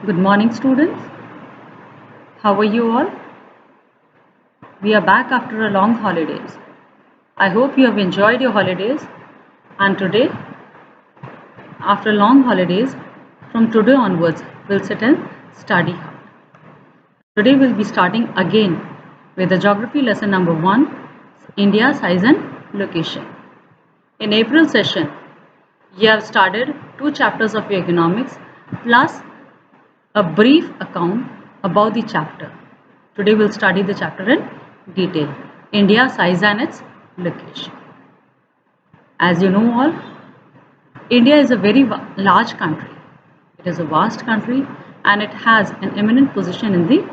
Good morning, students. How are you all? We are back after a long holidays. I hope you have enjoyed your holidays. And today, after long holidays, from today onwards, we'll sit and study hard. Today, we'll be starting again with the geography lesson number 1, India size and location. In April session, you have started 2 chapters of your economics plus a brief account about the chapter. Today we'll study the chapter in detail. India size and its location. As you know all, India is a very large country. It is a vast country and it has an eminent position in the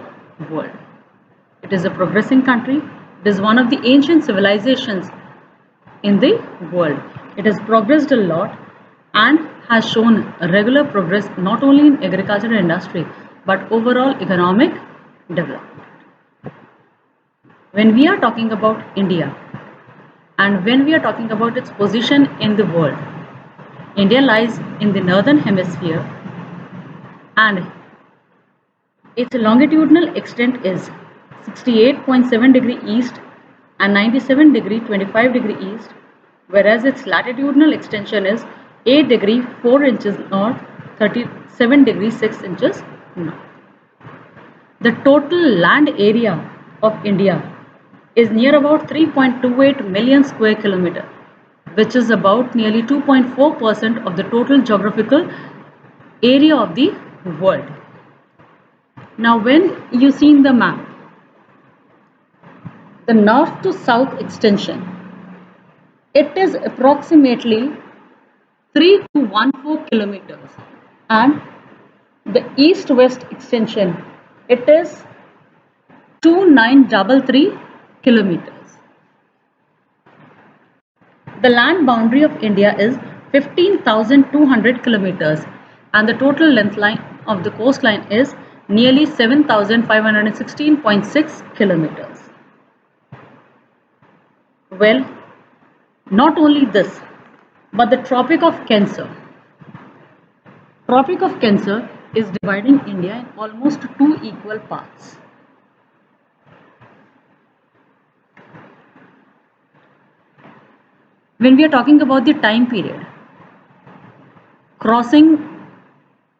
world. It is a progressing country. It is one of the ancient civilizations in the world. It has progressed a lot and has shown regular progress not only in agriculture and industry but overall economic development. When we are talking about India and when we are talking about its position in the world, India lies in the northern hemisphere and its longitudinal extent is 68.7 degree east and 97 degree 25 degree east, whereas its latitudinal extension is 8 degree 4 inches north, 37 degree 6 inches north. The total land area of India is near about 3.28 million square kilometer, which is about nearly 2.4% of the total geographical area of the world. Now when you see in the map, the north to south extension, it is approximately 3214 kilometers, and the east-west extension, it is 2933 kilometers. The land boundary of India is 15,200 kilometers and the total length line of the coastline is nearly 7,516.6 kilometers. Well, not only this, but the Tropic of Cancer. Tropic of Cancer is dividing India in almost 2 equal parts. When we are talking about the time period, crossing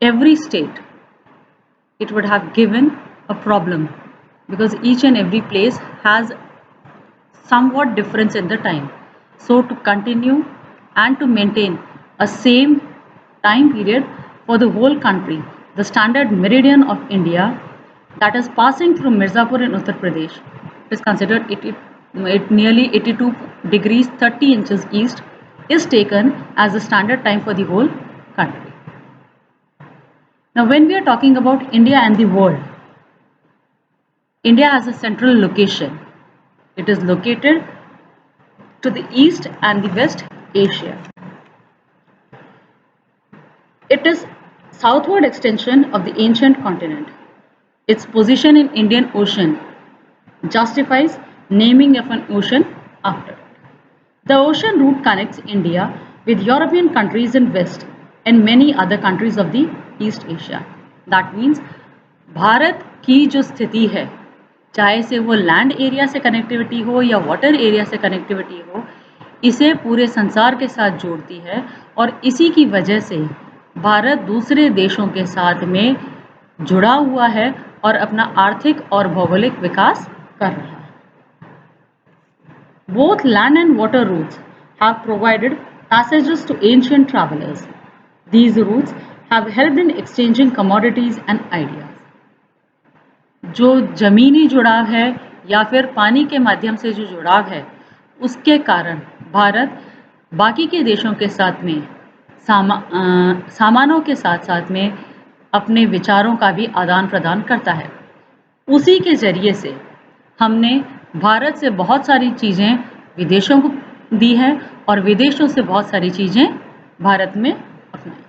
every state, it would have given a problem because each and every place has somewhat difference in the time. So to continue and to maintain a same time period for the whole country, the standard meridian of India that is passing through Mirzapur in Uttar Pradesh is considered nearly 82 degrees 30 inches east is taken as the standard time for the whole country. Now when we are talking about India and the world, India has a central location. It is located to the east and the west Asia. It is southward extension of the ancient continent. Its position in Indian Ocean justifies naming of an ocean after it. The ocean route connects India with European countries in west and many other countries of the East Asia. That means Bharat की जो स्थिति है, चाहे से वो land area से connectivity हो या वाटर एरिया से कनेक्टिविटी हो, इसे पूरे संसार के साथ जोड़ती है और इसी की वजह से भारत दूसरे देशों के साथ में जुड़ा हुआ है और अपना आर्थिक और भौगोलिक विकास कर रहा है. Both land and water routes have provided passages to ancient travelers. These routes have helped in exchanging commodities and ideas. जो जमीनी जुड़ाव है या फिर पानी के माध्यम से जो जुड़ाव है, उसके कारण भारत बाकी के देशों के साथ में सामानों के साथ साथ में अपने विचारों का भी आदान प्रदान करता है. उसी के जरिए से हमने भारत से बहुत सारी चीज़ें विदेशों को दी है और विदेशों से बहुत सारी चीज़ें भारत में अपनाई.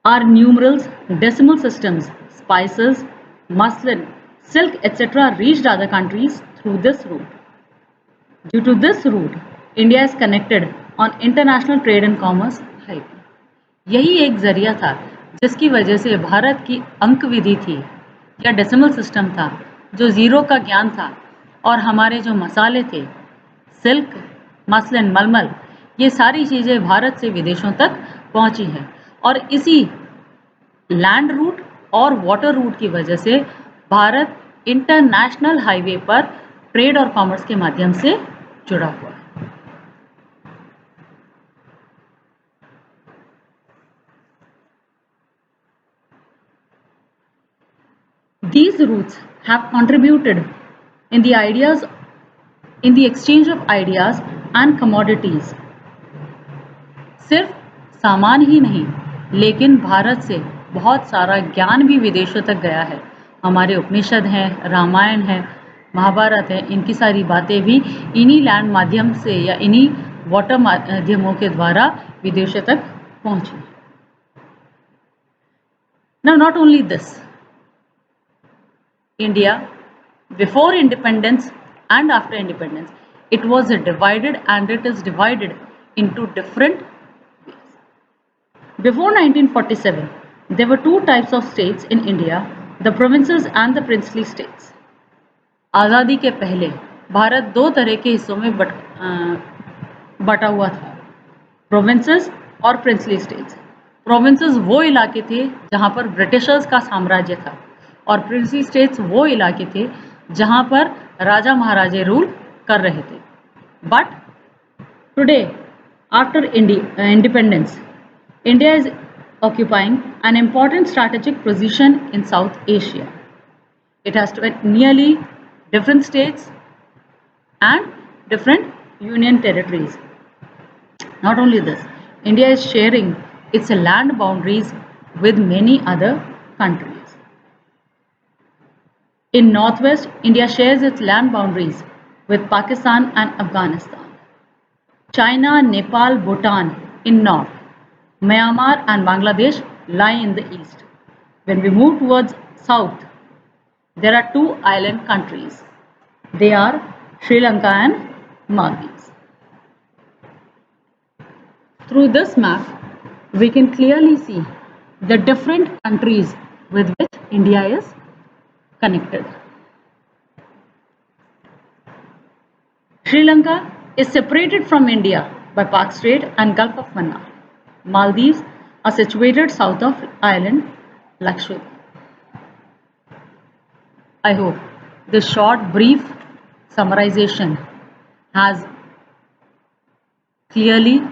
Our numerals, decimal systems, spices, muslin, silk, etc. reached other countries through this route. Due to this route, India is connected on international trade and commerce highway. यही एक जरिया था जिसकी वजह से भारत की अंक विधि थी या डेसिमल सिस्टम था, जो ज़ीरो का ज्ञान था, और हमारे जो मसाले थे, सिल्क, मसलिन, मलमल, ये सारी चीज़ें भारत से विदेशों तक पहुंची हैं। और इसी लैंड रूट और वाटर रूट की वजह से भारत इंटरनेशनल हाईवे पर ट्रेड और कॉमर्स के माध्यम से जुड़ा हुआ है। These routes have contributed in the ideas in the exchange of ideas and commodities. सिर्फ सामान ही नहीं, लेकिन भारत से बहुत सारा ज्ञान भी विदेशों तक गया है। हमारे उपनिषद हैं, रामायण है, महाभारत है, इनकी सारी बातें भी इन्हीं लैंड माध्यम से या इन्हीं वाटर माध्यमों के द्वारा विदेशों तक पहुंची। Now, not only this, India, before independence and after independence, it was divided and it is divided into different ways. Before 1947, there were two types of states in India, the provinces and the princely states. आज़ादी के पहले भारत दो तरह के हिस्सों में बटा हुआ था, प्रोविंसेस और प्रिंसली स्टेट्स। प्रोविंसेस वो इलाके थे जहाँ पर ब्रिटिशर्स का साम्राज्य था, और प्रिंसली स्टेट्स वो इलाके थे जहाँ पर राजा महाराजे रूल कर रहे थे। But today, after independence, India is occupying an important strategic position in South Asia. It has nearly different states and different union territories. Not only this, India is sharing its land boundaries with many other countries. In northwest, India shares its land boundaries with Pakistan and Afghanistan. China, Nepal, Bhutan in north. Myanmar and Bangladesh lie in the east. When we move towards south, there are two island countries. They are Sri Lanka and Maldives. Through this map, we can clearly see the different countries with which India is connected. Sri Lanka is separated from India by Pak Strait and Gulf of Mannar. Maldives are situated south of island Lakshadweep. I hope this short, brief summarization has clearly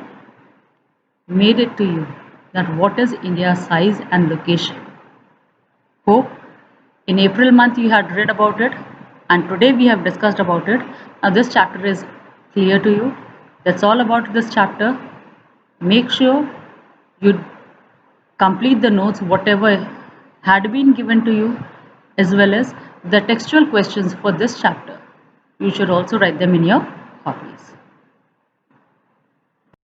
made it to you that what is India's size and location. Hope in April month you had read about it, and today we have discussed about it. Now this chapter is clear to you. That's all about this chapter. Make sure you complete the notes whatever had been given to you, as well as the textual questions for this chapter. You should also write them in your copies.